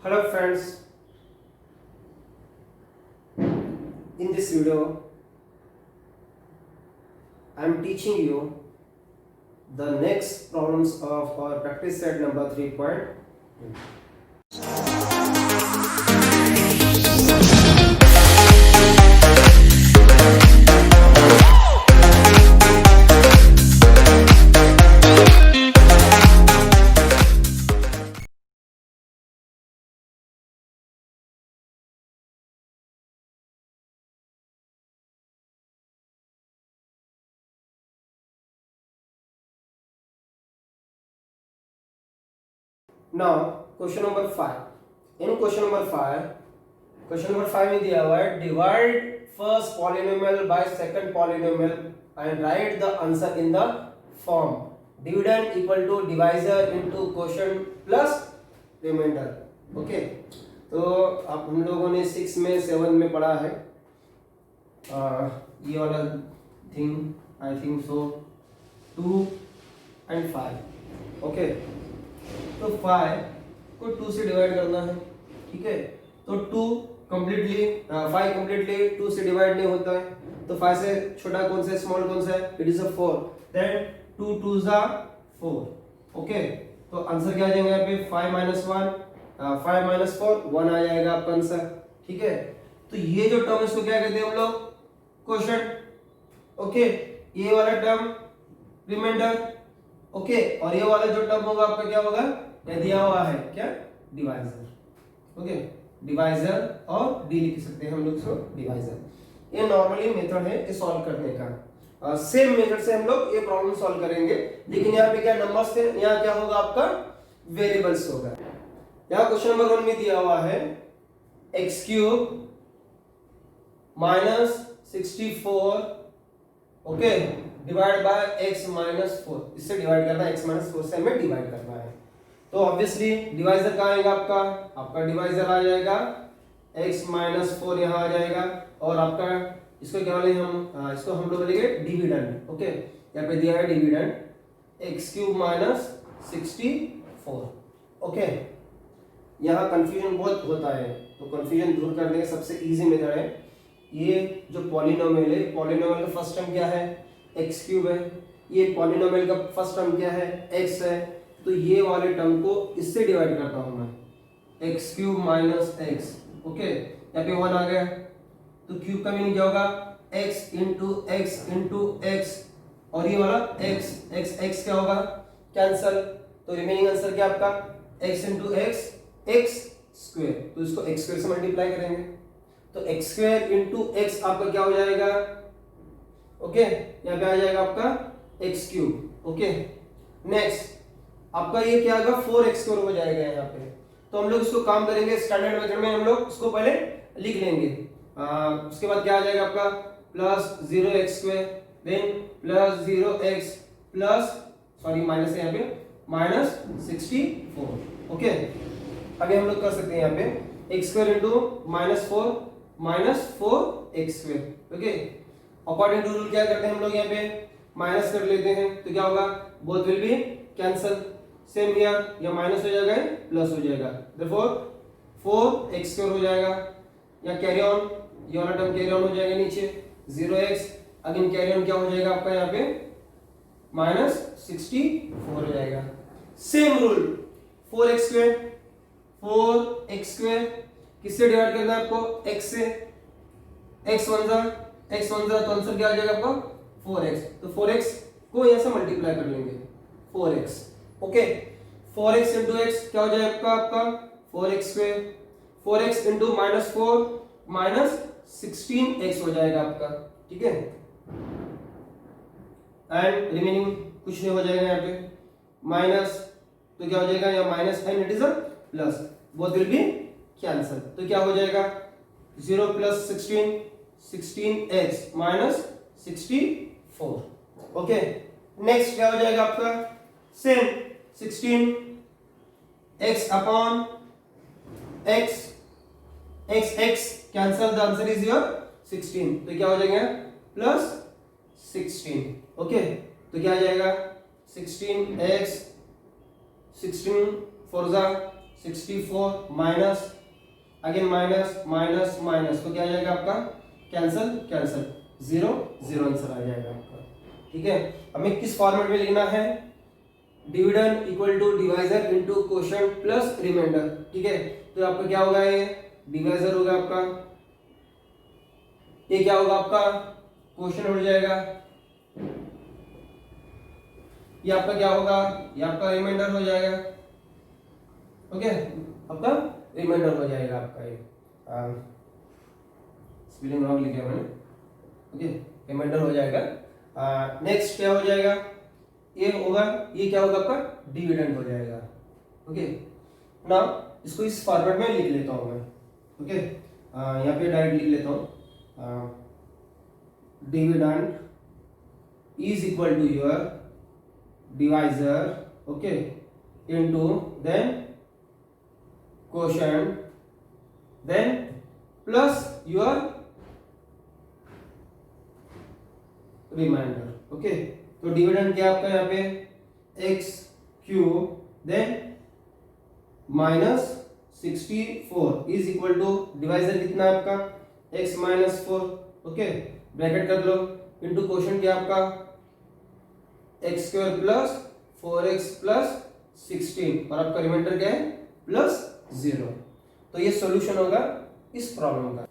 Hello friends, in this video I am teaching you the next problems of our practice set number 3.2. Now question number 5. In question number 5 में दिया हुआ है divide first polynomial by second polynomial and write the answer in the form dividend equal to divisor into quotient plus remainder. Okay तो अब हम लोगों ने 6 में 7 में पढ़ा है ये वाला thing I think so 2 and 5. Okay तो 5 को 2 से डिवाइड करना है, ठीक है। तो 2 कंप्लीटली 5 कंप्लीटली 2 से डिवाइड नहीं होता है, तो 5 से छोटा कौन सा है, स्मॉल कौन सा है, इट इज अ 4, देन 2 2 जा 4. ओके तो आंसर क्या आ जाएगा यहाँ पे 5 minus 1 5 minus 4 1 आ जाएगा आपका आंसर, ठीक है। तो ये जो टर्म इसको क्या कहते हैं हम लोग, क्वोशंट. ओके ये वाला टर्म रिमाइंडर. ओके और ये वाला जो टर्म होगा आपका क्या होगा, ये दिया हुआ है क्या, डिवाइजर. ओके डिवाइजर और डी लिख सकते हैं हम लोग इसको डिवाइजर. ये नॉर्मली मेथड है ये सॉल्व करने का. सेम मेथड से हम लोग ये प्रॉब्लम सॉल्व करेंगे, लेकिन यहाँ पे क्या नंबर्स थे, यहाँ क्या होगा आपका वेरिएबल्स होगा. यहाँ क्वेश्चन नंबर 1 में दिया हुआ है x cube minus 64 okay divide by x minus 4. इससे डिवाइड करना है, x माइनस 4 से हमें डिवाइड करना है. तो ऑब्वियसली डिवाइजर कहाँ आएगा आपका डिवाइजर आ जाएगा x माइनस 4 यहाँ आ जाएगा, और आपका इसको क्या बोलेंगे हम, इसको हम लोग बोलेंगे डिविडेंड. ओके यहाँ पे दिया है dividend x cube minus 64. Okay यहाँ कंफ्यूजन बहुत होता है, तो कंफ्यूजन दूर करने का सबसे इजी मेथड है ये जो पॉलिनोमियल है, पॉलिनोमियल का फर्स्ट टर्म क्या है, x क्यूब है. ये पॉलिनोमियल का फर्स्ट टर्म क्या है, x है. तो ये वाले टर्म को इससे डिवाइड करता हूं मैं, x cube minus x. Okay यहाँ पे 1 आ गया, तो क्यूब का मीनिंग क्या होगा, x इंटू x, और ये वाला x क्या होगा, कैंसल. तो रिमेनिंग आंसर क्या आपका x इंटू x स्क्वायर. तो इसको x स्क्वायर से मल्टीप्लाई करेंगे, तो x स्क्वायर इंटू x आपका क्या हो जाएगा, ओके यहाँ पे आ जाएगा आपका x क्यूब. ओके नेक्स्ट आपका ये क्या आएगा 4x स्क्वायर हो जाएगा यहाँ पे. तो हम लोग इसको काम करेंगे स्टैंडर्ड मेथड में, हम लोग इसको पहले लिख लेंगे. उसके बाद क्या आ जाएगा आपका plus 0x square, then plus 0x plus sorry minus है यहाँ पे माइनस 64. ओके अभी हम लोग कर सकते हैं यहाँ पे x square into minus 4x square. Okay according to rule क्या करते हैं हम लोग यहाँ पे माइनस कर लेते हैं, तो क्या होगा both will be cancel. Same here या माइनस हो जाएगा प्लस हो जाएगा, देयरफॉर 4x स्क्वायर हो जाएगा. या कैरी ऑन, ये वाला टर्म कैरी ऑन हो जाएगा नीचे 0x, अगेन कैरी ऑन क्या हो जाएगा आपका यहाँ पे माइनस 64 हो जाएगा. सेम रूल 4x स्क्वायर किससे डिवाइड करना है आपको, x से. x वन जा तो आंसर क्या आ जाएगा आपका 4x. तो 4x को यहां से मल्टीप्लाई कर लेंगे 4x. Okay 4x into x क्या हो जाएगा आपका 4x square, 4x into minus 4 minus 16x हो जाएगा आपका, ठीक है. एंड रिमेनिंग कुछ नहीं हो जाएगा यहाँ पे माइनस, तो क्या हो जाएगा यहाँ minus and it is a plus, both will be cancel. तो क्या हो जाएगा 0 plus 16x minus 64. Okay next क्या हो जाएगा आपका same 16x upon x cancel, the answer is your 16. तो क्या हो जाएगा प्लस 16. ओके तो क्या आ जाएगा 16x 16 4 जा 64 minus again minus minus minus, तो क्या आ जाएगा आपका कैंसल कैंसल, 0 0 आंसर आ जाएगा आपका। ठीक है, हमें किस फॉर्मेट में लिखना है, dividend equal to divisor into quotient plus remainder. ठीक है, तो आपका क्या होगा, ये डिवाइजर होगा आपका, ये क्या होगा आपका क्वोशिएंट हो जाएगा, ये आपका क्या होगा, ये आपका रिमाइंडर हो जाएगा। ओके, आपका रिमाइंडर हो जाएगा आपका, ये स्पेलिंग रॉन्ग लिखा मैंने। ओके, रिमाइंडर हो जाएगा। नेक्स्ट क्या हो जाएगा, ये होगा, ये क्या होगा आपका डिविडेंड हो जाएगा। ओके, नाउ इसको इस फॉर्मेट में लिख लेता हूं मैं। ओके, यहाँ पे डायरेक्ट लिख लेता हूं, dividend is equal to your divisor, okay, into then quotient then plus your remainder. Okay, तो डिविडेंड क्या आपका यहाँ पे x cube then minus 64 is equal to divisor कितना है आपका x माइनस 4। ओके, ब्रैकेट कर लो, इनटू क्वोशिएंट क्या आपका x square plus 4x plus 16 और आपका रिमाइंडर क्या है प्लस 0। तो ये सॉल्यूशन होगा इस प्रॉब्लम का।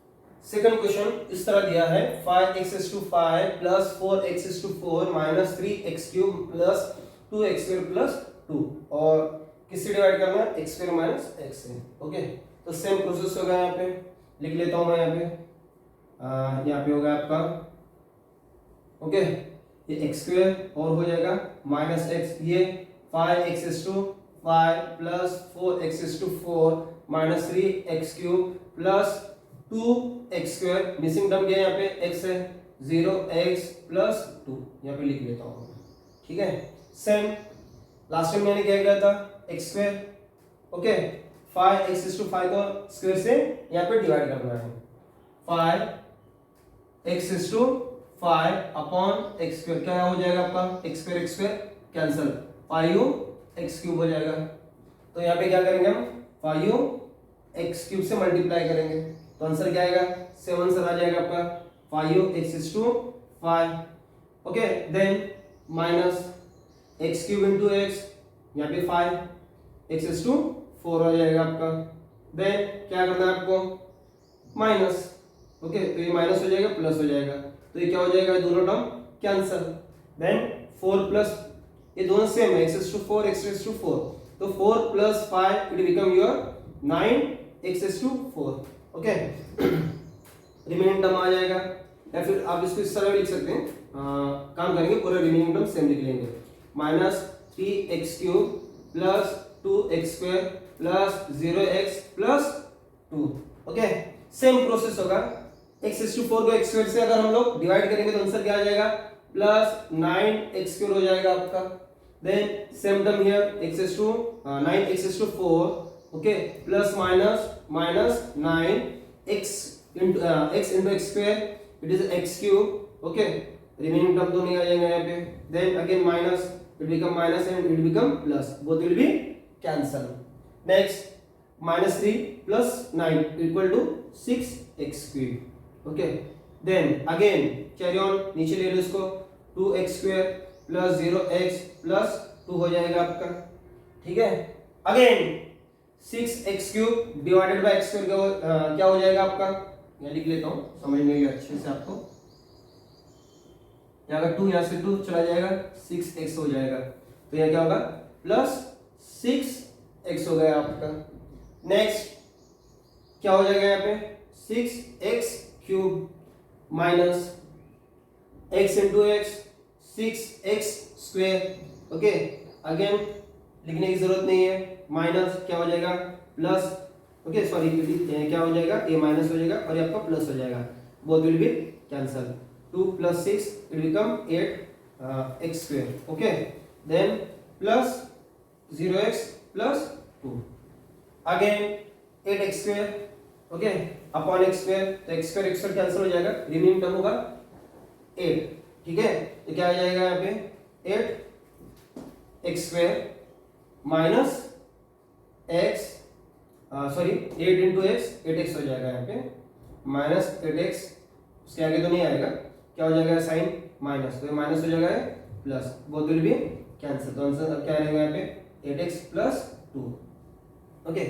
सेकंड क्वेश्चन इस तरह दिया है 5x⁵ plus 4x⁴ minus 3x³ plus 2x² plus 2 और किससे डिवाइड करना है x² माइनस x से। ओके, तो सेम प्रोसेस होगा, यहाँ पे लिख लेता हूं मैं, यहाँ पे होगा आपका, ओके, ये x² और हो जाएगा माइनस x, ये 5x⁵ plus 4x⁴ minus 3x³ plus 2x², missing term क्या है यहाँ पे x है, 0x प्लस 2 यहाँ पे लिख लेता हूँ। ठीक है, सेम लास्ट टाइम मैंने क्या किया था x²। ओके, 5x⁵ को स्क्वायर से यहाँ पे डिवाइड करना है, 5x⁵ अपॉन x², क्या हो जाएगा आपका x² कैंसल, 5x³ हो जाएगा। तो यहाँ पे क्या करेंगे हम 5x³ से मल्टीप्लाई करेंगे, तो आंसर क्या आएगा, 7 आंसर आ जाएगा आपका 5x⁵। Okay, then minus x³ into x, यहाँ पे 5x⁴ हो जाएगा आपका। देन क्या करना है आपको माइनस, ओके, तो ये माइनस हो जाएगा प्लस हो जाएगा, तो ये क्या हो जाएगा, दोनों टर्म कैंसल। देन 4 प्लस, ये दोनों सेम है x⁴ x⁴, तो 4 plus 5 it become your 9x⁴। Okay, remaining term आ जाएगा, या फिर आप इसको इस तरह भी लिख सकते हैं, काम करेंगे पूरा रिमेनिंग टर्म सेम लिख लेंगे, minus 3x³ plus 2x² plus 0x plus 2। Okay, same process होगा, x⁴ को x² से अगर हम लोग डिवाइड करेंगे तो आंसर क्या आ जाएगा प्लस 9x² हो जाएगा आपका। Then same term here x⁴ 9x⁴, okay, plus minus minus 9x into x² it is x³। Okay, remaining term तो नहीं आ जाएगा यहाँ पे। Then again minus, it become minus and it become plus, both will be cancel. Next -3 plus 9 equal to 6x³। Okay, then again carry on, नीचे ले लो इसको, 2x² plus 0x plus 2 हो जाएगा आपका। ठीक है, again 6x³ divided by x² क्या हो जाएगा आपका, मैं लिख लेता हूं समझने के लिए अच्छे से आपको, यहाँ का 2 यहाँ से 2 चला जाएगा, 6x हो जाएगा, तो यह क्या होगा प्लस 6x हो गया आपका। नेक्स्ट क्या हो जाएगा यहाँ पे 6x³ minus x into x 6x²। Okay, again लिखने की जरूरत नहीं है, माइनस क्या हो जाएगा प्लस, ओके सॉरी क्या हो जाएगा, ये माइनस हो जाएगा और ये आपका प्लस हो जाएगा, both will be cancel, 2 plus 6 it become 8x²। Okay, then plus 0x plus 2, again 8x², okay, upon x², तो x² कैंसिल हो जाएगा, रिमेनिंग टर्म होगा 8। ठीक है, तो क्या आ जाएगा यहाँ पे 8x² minus x sorry 8 into x 8x हो जाएगा यहाँ पे माइनस 8x, उसके आगे तो नहीं आएगा, क्या हो जाएगा साइन माइनस, तो ये माइनस हो जाएगा plus, both will B cancel, तो आंसर क्या रहेगा यहाँ पे 8x प्लस 2। ओके,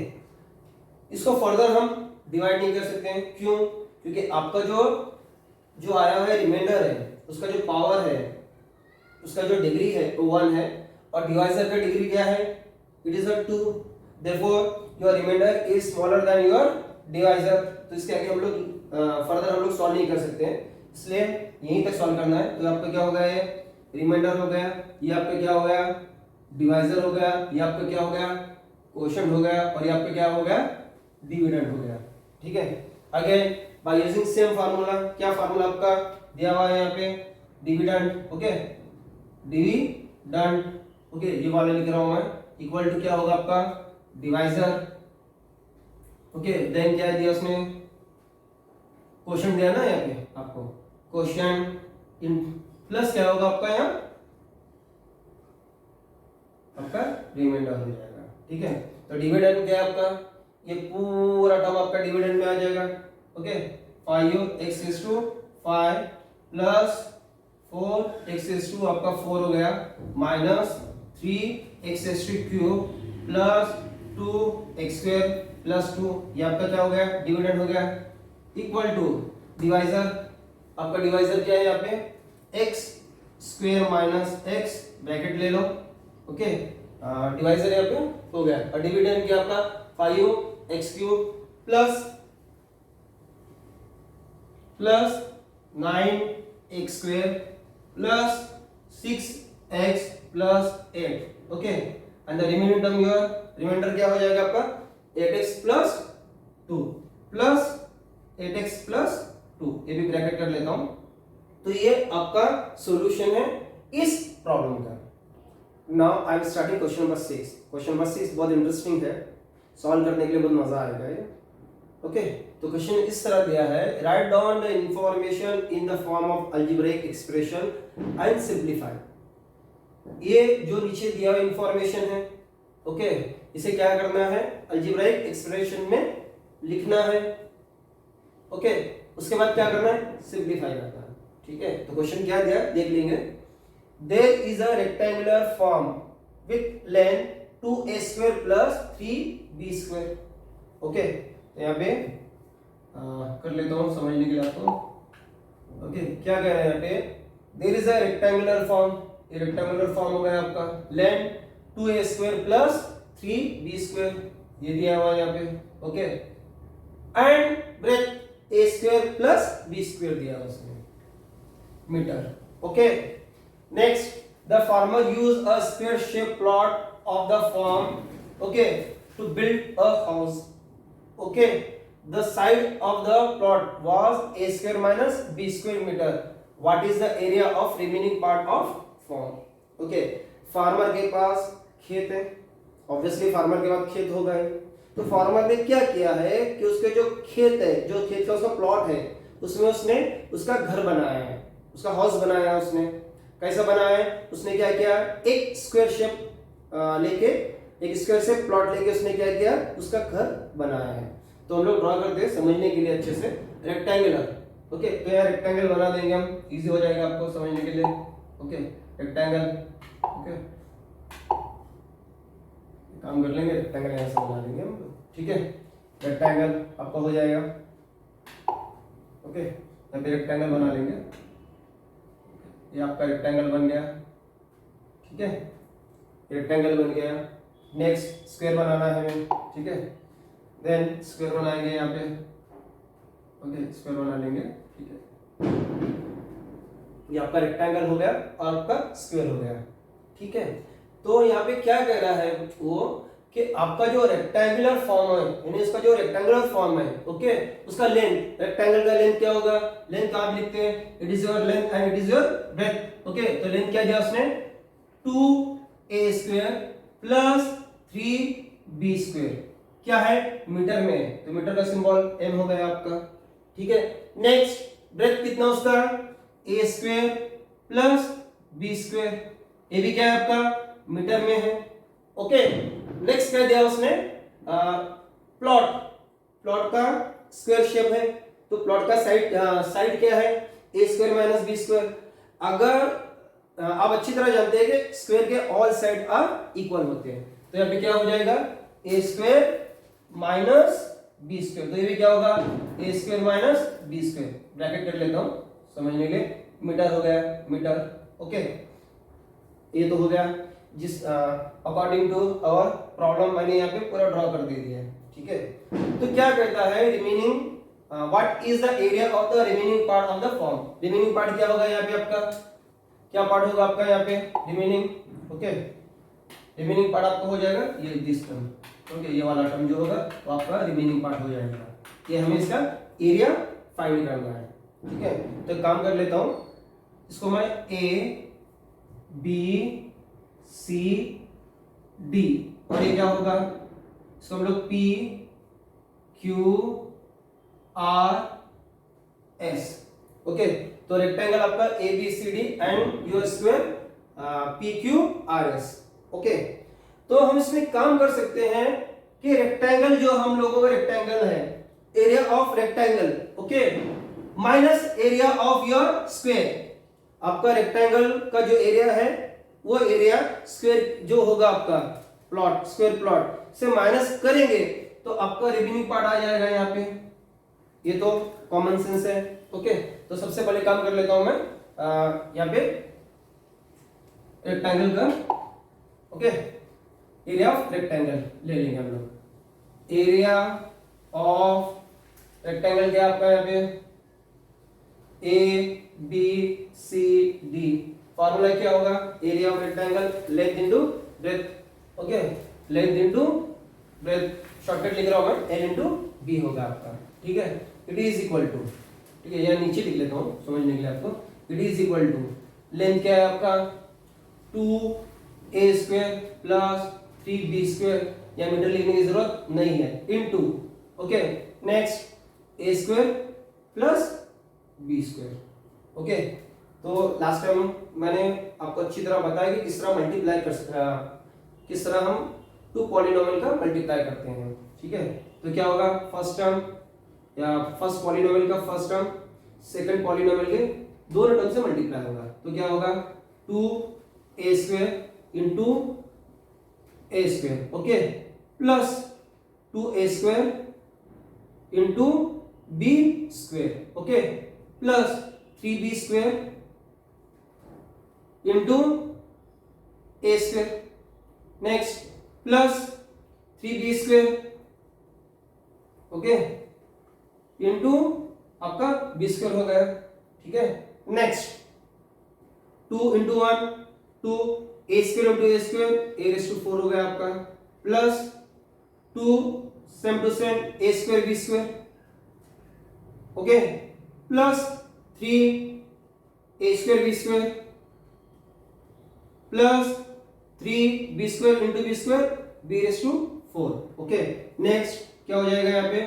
इसको फर्दर हम डिवाइड नहीं कर सकते हैं, क्यों? क्योंकि आपका जो आया हुआ रिमाइंडर है उसका जो पावर है, उसका जो डिग्री है वो 1 है और डिवाइजर का डिग्री क्या है, it is a 2, therefore your remainder is smaller than your divisor, तो इसके आगे हम लोग फर्दर हम लोग सॉल्व नहीं कर सकते हैं, इसलिए यहीं तक सॉल्व करना है। तो आपका क्या हो गया, ये रिमाइंडर हो गया, ये आपका क्या हो गया डिवाइजर हो गया, ये आपका क्या हो गया क्वोशिएंट हो गया और ये आपका क्या हो गया डिविडेंड हो गया। ठीक है, again by using same formula, क्या फार्मूला आपका दिया हुआ है यहाँ पे डिविडेंड, ओके डिविडेंड, ओके ये वाला लिख रहा हूं मैं, इक्वल टू क्या होगा आपका डिवाइजर, ओके देन क्या दिया उसने क्वोशिएंट दिया ना यहाँ पे आपको, क्वोशिएंट इन प्लस क्या होगा आपका यहाँ आपका रिमाइंडर हो जाएगा। ठीक है, तो डिविडेंड क्या है आपका, ये पूरा टर्म आपका डिविडेंड में आ जाएगा। ओके 5x5 प्लस 4x आपका 4 हो गया minus 3x³ plus 2x² plus 2, ये आपका क्या हो गया डिविडेंड हो गया, इक्वल टू डिवाइजर, आपका डिवाइजर क्या है यहाँ पे x² माइनस x, ब्रैकेट ले लो, ओके डिवाइजर यहाँ पे हो गया और डिविडेंड क्या आपका 5x³ plus 9x² plus 6x plus 8, okay and the remaining term your remainder क्या हो जाएगा आपका 8x plus 2 plus 8x plus 2, ये भी ब्रैकेट कर लेता हूं। तो ये आपका सॉल्यूशन है इस प्रॉब्लम का। Now I am starting question number 6। Question number 6 बहुत इंटरेस्टिंग है, सॉल्व करने के लिए बहुत मजा आएगा ये। ओके, तो क्वेश्चन इस तरह दिया है, write down the information in the form of algebraic expression and simplify. ये जो नीचे दिया हुआ इंफॉर्मेशन है, ओके इसे क्या करना है अलजेब्रिक एक्सप्रेशन में लिखना है, ओके उसके बाद क्या करना है सिंपलीफाई करना है। ठीक है, तो क्वेश्चन क्या दिया देख लेंगे। There is a rectangular form with length 2a² plus 3b²। Okay, तो यहाँ पे कर लेता हूँ समझने के लिए आपको। ओके, क्या कह रहे हैं यहाँ पे, there is a rectangular form, ये रेक्टेंगुलर फॉर्म हो गया आपका, लेंथ 2a² प्लस 3b², ये दिया हुआ है यहाँ पे, okay and breadth a² plus b² दिया हुआ उसने metre. Okay, next the farmer use a square shape plot of the form, okay, to build a house. Okay, the side of the plot was a² minus b² meter. What is the area of remaining part of form? Okay, farmer के पास खेत है, obviously farmer के पास खेत होगा ही, तो farmer ने क्या किया है कि उसके जो खेत है, जो खेत का उसका प्लॉट है, उसमें उसने उसका घर बनाया है, उसका हाउस बनाया है। उसने कैसा बनाया है, उसने क्या किया, एक स्क्वायर शेप लेके एक स्क्वायर से प्लॉट लेके उसने क्या किया उसका घर बनाया है। तो हम लोग ड्रॉ करते हैं समझने के लिए अच्छे से रेक्टेंगुलर। ओके, तो यार रेक्टेंगल बना देंगे हम, इजी हो जाएगा आपको समझने के लिए। ओके, रेक्टेंगल, ओके काम कर लेंगे, रेक्टेंगल यहाँ से बना देंगे हम लोग। ठीक है, रेक्टेंगल आपका हो जाएगा। ओके, यहाँ पे रेक्टेंगल बना लेंगे, ये आपका रेक्टेंगल बन गया। ठीक है, रेक्टेंगल बन गया। नेक्स्ट स्क्वायर बनाना है हमें, ठीक है, देन स्क्वायर बनाएंगे यहाँ पे। ओके, स्क्वायर बना लेंगे। ठीक है, ये आपका रेक्टेंगल हो गया और आपका स्क्वायर हो गया। ठीक है, तो यहाँ पे क्या कह रहा है वो कि आपका जो रेक्टेंगुलर फॉर्म है, यानी इसका जो रेक्टेंगुलर फॉर्म है, ओके उसका लेंथ, रेक्टेंगल का लेंथ क्या होगा, लेंथ आप लिखते हैं it is your length and it is your breadth. Okay, तो लेंथ क्या दिया उसने 2a² प्लस 3b², क्या है मीटर में, तो मीटर का सिंबल m हो गया आपका। ठीक है, नेक्स्ट ब्रेथ कितना उसका a² प्लस b², ये भी क्या है आपका मीटर में है। ओके, नेक्स्ट क्या दिया उसने प्लॉट, प्लॉट का स्क्वायर शेप है, तो प्लॉट का साइड क्या है, A square minus B square. अगर आप अच्छी तरह जानते हैं कि स्क्वायर के ऑल साइड आर इक्वल होते हैं, तो यहाँ पे क्या हो जाएगा, A square minus B square, तो ये भी क्या होगा, A square minus B square. Bracket कर लेता हूं समझने के लिए, मीटर हो गया मीटर, ओके। ये तो हो गया, जिस अकॉर्डिंग टू आवर प्रॉब्लम मैंने यहाँ पे पूरा ड्रॉ कर दे दिया है, ठीक है। तो क्या कहता है, remaining what is the area of the remaining part of the form. Remaining part क्या होगा यहाँ पे आपका, क्या पार्ट होगा आपका यहाँ पे, रिमेनिंग, ओके। रिमेनिंग पार्ट आपका हो जाएगा ये दिस टर्म, ओके, ये वाला टर्म जो होगा वो आपका रिमेनिंग पार्ट हो जाएगा। ये हमें इसका एरिया फाइंड करना है, ठीक है। तो काम कर लेता हूं, इसको मैं ए बी सी डी, और ये क्या होगा, इसको हम लोग P Q R S, okay. तो रेक्टेंगल आपका A B C D and your square P Q R S, okay. तो हम इसमें काम कर सकते हैं कि रेक्टेंगल जो हम लोगों का रेक्टेंगल है, area of rectangle, okay, minus area of your square. आपका रेक्टेंगल का जो एरिया है वो एरिया स्क्वायर जो होगा आपका प्लॉट, स्क्वायर प्लॉट से माइनस करेंगे तो आपका रिमेनिंग पार्ट आ जाएगा यहाँ पे। ये तो कॉमन सेंस है, ओके। तो सबसे पहले काम कर लेता हूं मैं यहाँ पे रेक्टेंगल का, ओके, एरिया ऑफ रेक्टेंगल ले लेंगे हम लोग। एरिया ऑफ रेक्टेंगल क्या आपका यहाँ पे, A B C D, formula क्या होगा, area of rectangle length into breadth, okay, length into breadth, shortcut लिख रहा हूं मैं, एल इनटू बी होगा आपका, ठीक है। इट इज इक्वल टू, ठीक है, यहाँ नीचे लिख लेता हूं समझने के लिए आपको, it is equal to, length क्या है आपका 2a square plus 3b square, या मीटर लिखने की जरूरत नहीं है, into, okay, next a square plus b square, okay. तो लास्ट टाइम मैंने आपको अच्छी तरह बताया कि किस तरह मल्टीप्लाई कर सकते हैं, किस तरह हम टू पॉलिनोमियल का मल्टीप्लाई करते हैं, ठीक है। तो क्या होगा, फर्स्ट टर्म या फर्स्ट पॉलिनोमियल का फर्स्ट टर्म सेकंड पॉलिनोमियल के दोनों टर्म से मल्टीप्लाई होगा, तो क्या होगा 2a square into a square, okay, plus 2a square into b square, okay, plus 3b square into a square, next plus 3b square, okay, into आपका b square हो गया, ठीक है। Next 2 into 1 2, a square into a square, a raise to 4 हो गया आपका, plus 2 same to same a square b square, okay, plus 3 a square b square, plus 3b square into b square, b raise to 4, okay. Next क्या हो जाएगा यहाँ पे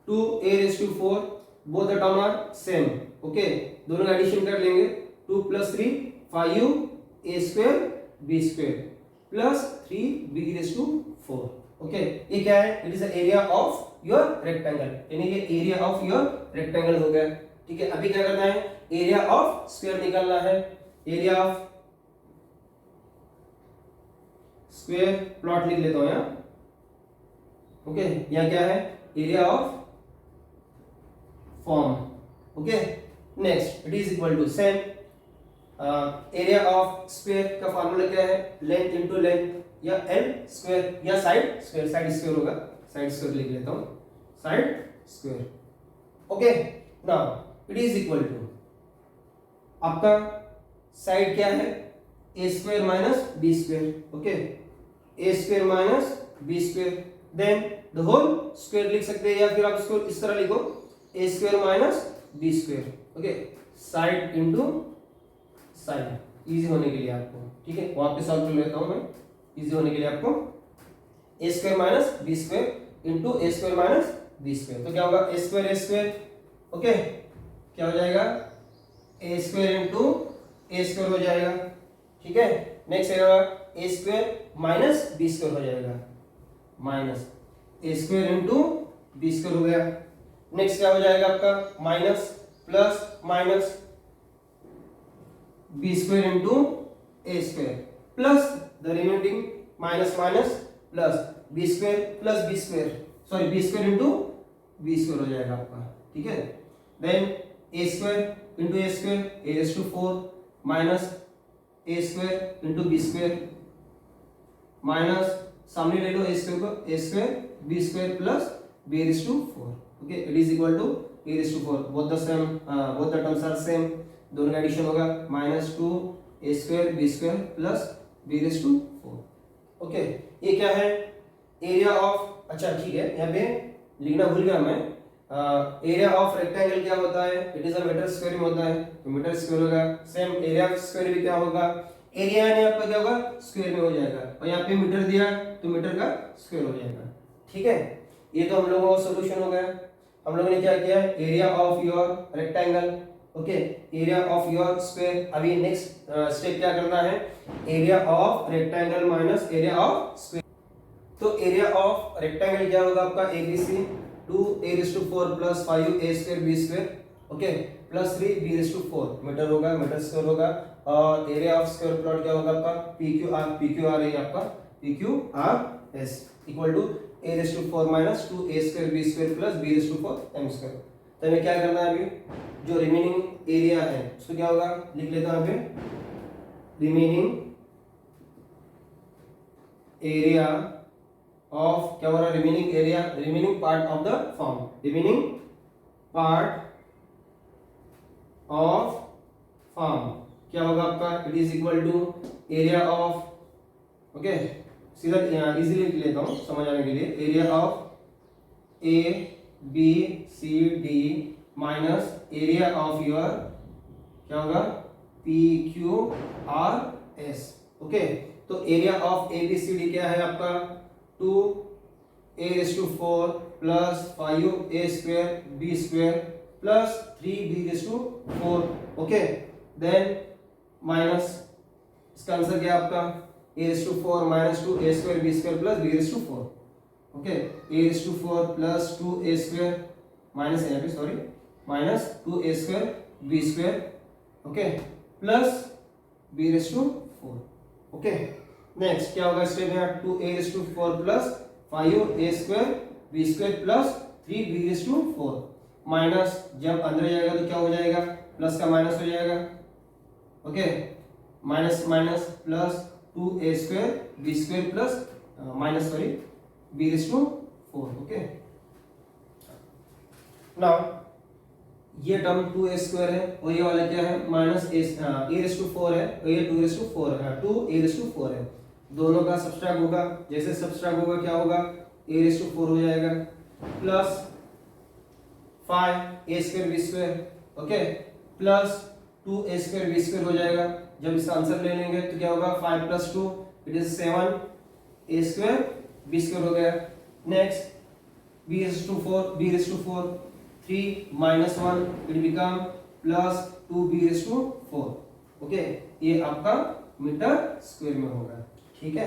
2a raise to 4, both the term are same, okay, दोनों का addition कर लेंगे, 2 plus 3 5a square b square plus 3b raise to 4, okay. ये क्या है, it is the area of your rectangle, यानी ये एरिया ऑफ योर रेक्टेंगल हो गया, ठीक है। अभी क्या करना है, एरिया ऑफ स्क्वायर निकालना है, एरिया ऑफ स्क्वायर प्लॉट लिख लेता हूं यहाँ, ओके। यहाँ क्या है, area of form, okay. Next it is equal to same area of square का फार्मूला क्या है, लेंथ इनटू लेंथ, या एल स्क्वायर या साइड स्क्वायर, साइड स्क्वायर होगा, साइड स्क्वायर लिख लेता हूं, side square, okay. Now it is equal to आपका साइड क्या है, A square minus B square, okay, A square minus B square, then the whole square लिख सकते हैं, या फिर आप इसको इस तरह लिखो, A square minus B square, okay, side into side, easy होने के लिए आपको, ठीक है। वहां पे सॉल्व कर लेता हूं मैं, इजी होने के लिए आपको, A square minus B square into A square minus B square, तो क्या होगा, ए स्क्वायर, ओके, क्या हो जाएगा, A square into A square हो जाएगा, ठीक है। नेक्स्ट आएगा A square minus B square हो जाएगा, minus A square into B square हो गया। नेक्स्ट क्या हो जाएगा आपका minus plus minus B square into A square plus the remaining minus minus plus B square sorry B square into B square हो जाएगा आपका, ठीक है। Then A square into A square A raise to 4 minus A square into B square minus सामने ले लो A square को A square B square plus B raise to 4, okay. It is equal to A raise to 4, both the terms are same, दोनों का addition होगा minus 2 A square B square plus B raise to 4, okay. ये क्या है area of, अच्छा ठीक है यहाँ पे लिखना भूल गया मैं, एरिया ऑफ रेक्टेंगल क्या होता है, it is a metre square में होता है, तो मीटर स्क्वायर होगा। सेम एरिया ऑफ स्क्वायर भी क्या होगा, एरिया ने आपका क्या होगा स्क्वायर में हो जाएगा, और यहाँ पे मीटर दिया तो मीटर का स्क्वायर हो जाएगा, ठीक है। ये तो हम लोगों का सॉल्यूशन हो गया। हम लोगों ने क्या किया, area of your rectangle, okay, area of your square. अभी नेक्स्ट स्टेप क्या करना है, area of rectangle minus area of square. तो एरिया ऑफ रेक्टेंगल क्या होगा आपका ABC 2a⁴ plus 5a² b², okay, plus 3b⁴ metre होगा, मीटर स्क्वायर होगा। और एरिया ऑफ स्क्वायर प्लॉट क्या होगा आपका PQR है आपका PQRS equal to a⁴ minus 2a² b² plus b⁴ m²। तो हमें क्या करना है, अभी जो रिमेनिंग एरिया है उसको क्या होगा, लिख लेता हूं यहाँ पे रिमेनिंग एरिया ऑफ, क्या हो रहा है remaining area, remaining part of the form, remaining part of form क्या होगा आपका, it is equal to area of, okay, सीधा इजीली लिख लेता हूं समझ आने के लिए, area of A B C D minus area of your क्या होगा PQRS, ओके। तो एरिया ऑफ ABCD क्या है आपका 2a⁴ plus 5a² b² plus 3b⁴, okay. Then minus इसका आंसर क्या है आपका a⁴ minus 2a² b² plus b⁴, okay, a⁴ plus 2a² minus यहाँ पे sorry minus 2a² b², okay, plus b⁴, okay. Next क्या होगा स्टेप में 2a⁴ plus 5a² b² plus 3b⁴, minus जब अंदर जाएगा तो क्या हो जाएगा, प्लस का माइनस हो जाएगा, okay, minus minus plus 2a² b² plus minus sorry b⁴, okay. Now ये टर्म 2a² है और ये वाला क्या है माइनस a⁴ है और ये 2a⁴ है, दोनों का सबट्रैक्ट होगा, जैसे सबट्रैक्ट होगा क्या होगा a⁴ हो जाएगा plus 5a² b², okay, plus 2a² b² हो जाएगा। जब इसका आंसर ले लेंगे तो क्या होगा 5 plus 2 it is 7a² b² हो गया। Next b⁴ 3 minus 1 it become plus 2b⁴, okay, ये आपका मीटर स्क्वायर में होगा, ठीक है।